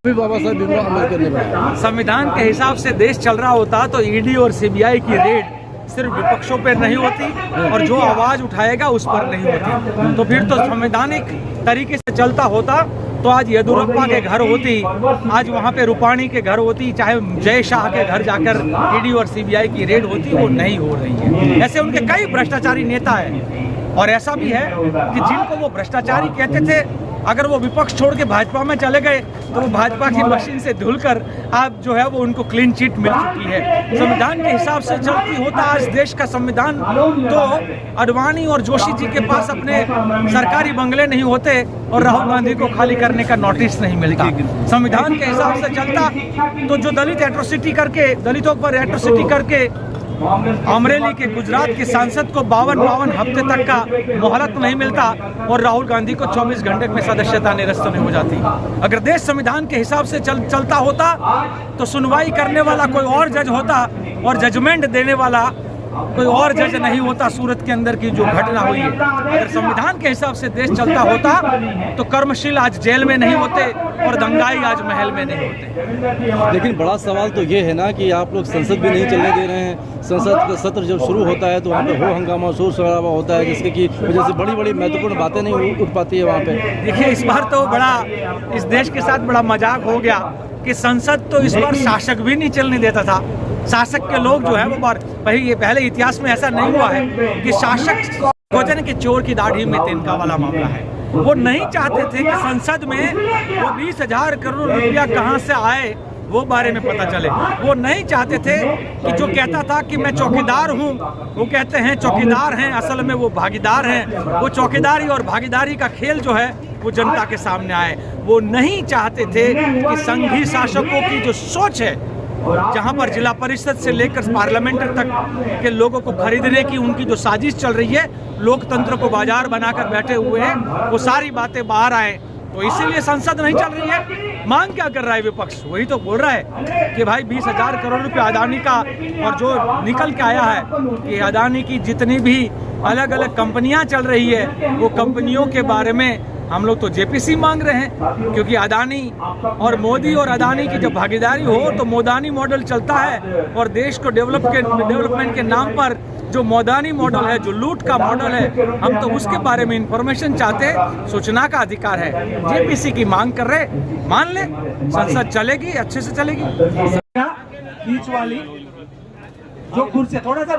बाबा साहब भीमराव अम्बेडकर ने बनाया। संविधान के हिसाब से देश चल रहा होता तो ईडी और सीबीआई की रेड सिर्फ विपक्षों पर नहीं होती और जो आवाज उठाएगा उस पर नहीं होती। तो फिर तो संवैधानिक तरीके से चलता होता तो आज येदियुरप्पा के घर होती, आज वहाँ पे रूपाणी के घर होती, चाहे जय शाह के घर जाकर ईडी और सीबीआई की रेड होती, वो नहीं हो रही है। ऐसे उनके कई भ्रष्टाचारी नेता हैं और ऐसा भी है कि जिनको वो भ्रष्टाचारी कहते थे, अगर वो विपक्ष छोड़ के भाजपा में चले गए तो वो भाजपा की मशीन से धुलकर अब जो है वो उनको क्लीन चिट मिल चुकी है। संविधान के हिसाब से चलती होता आज देश का संविधान तो अडवाणी और जोशी जी के पास अपने सरकारी बंगले नहीं होते और राहुल गांधी को खाली करने का नोटिस नहीं मिलता। संविधान के हिसाब से चलता तो जो दलित एट्रोसिटी करके, दलितों पर एट्रोसिटी करके अमरेली के गुजरात के सांसद को 52 हफ्ते तक का मोहलत नहीं मिलता और राहुल गांधी को 24 घंटे में सदस्यता निरस्त नहीं हो जाती। अगर देश संविधान के हिसाब से चलता होता तो सुनवाई करने वाला कोई और जज होता और जजमेंट देने वाला कोई और जज नहीं होता। सूरत के अंदर की जो घटना हुई है, अगर संविधान के हिसाब से देश चलता होता तो कर्मशील आज जेल में नहीं होते और दंगाई आज महल में नहीं होते। लेकिन बड़ा सवाल तो ये है ना कि आप लोग संसद भी नहीं चलने दे रहे हैं। संसद का सत्र जब शुरू होता है तो वहाँ पे हो हंगामा, शोर शराबा होता है, जिसके की वजह से बड़ी बड़ी महत्वपूर्ण बातें नहीं उठ पाती है वहाँ पे। देखिए, इस बार तो बड़ा इस देश के साथ बड़ा मजाक हो गया कि संसद तो इस बार शासक भी नहीं चलने देता था। शासक के लोग जो है वो पहले इतिहास में ऐसा नहीं हुआ है कि शासक भोजन के चोर की दाढ़ी में तिनका वाला मामला है। वो नहीं चाहते थे कि संसद में वो 20,000 करोड़ रुपया कहाँ से आए वो बारे में पता चले। वो नहीं चाहते थे कि जो कहता था कि मैं चौकीदार हूँ, वो कहते हैं चौकीदार हैं, असल में वो भागीदार हैं। वो चौकीदारी और भागीदारी का खेल जो है वो जनता के सामने आए। वो नहीं चाहते थे कि संघी शासकों की जो सोच है, जहां पर जिला परिषद से लेकर पार्लियामेंट तक के लोगों को खरीदने की उनकी जो साजिश चल रही है, लोकतंत्र को बाजार बनाकर बैठे हुए हैं, वो सारी बातें बाहर आए। तो इसीलिए संसद नहीं चल रही है। मांग क्या कर रहा है विपक्ष? वही तो बोल रहा है कि भाई 20,000 करोड़ रुपए अदानी का, और जो निकल के आया है कि अदानी की जितनी भी अलग अलग कंपनियां चल रही है, वो कंपनियों के बारे में हम लोग तो जेपीसी मांग रहे हैं, क्योंकि अदानी और मोदी और अदानी की जब भागीदारी हो तो मोदानी मॉडल चलता है और देश को डेवलपमेंट के नाम पर जो मोदानी मॉडल है, जो लूट का मॉडल है, हम तो उसके बारे में इंफॉर्मेशन चाहते हैं। सूचना का अधिकार है, जेपीसी की मांग कर रहे, मान ले, संसद चलेगी, अच्छे से चलेगी। बीच वाली जो कुर्सी थोड़ा सा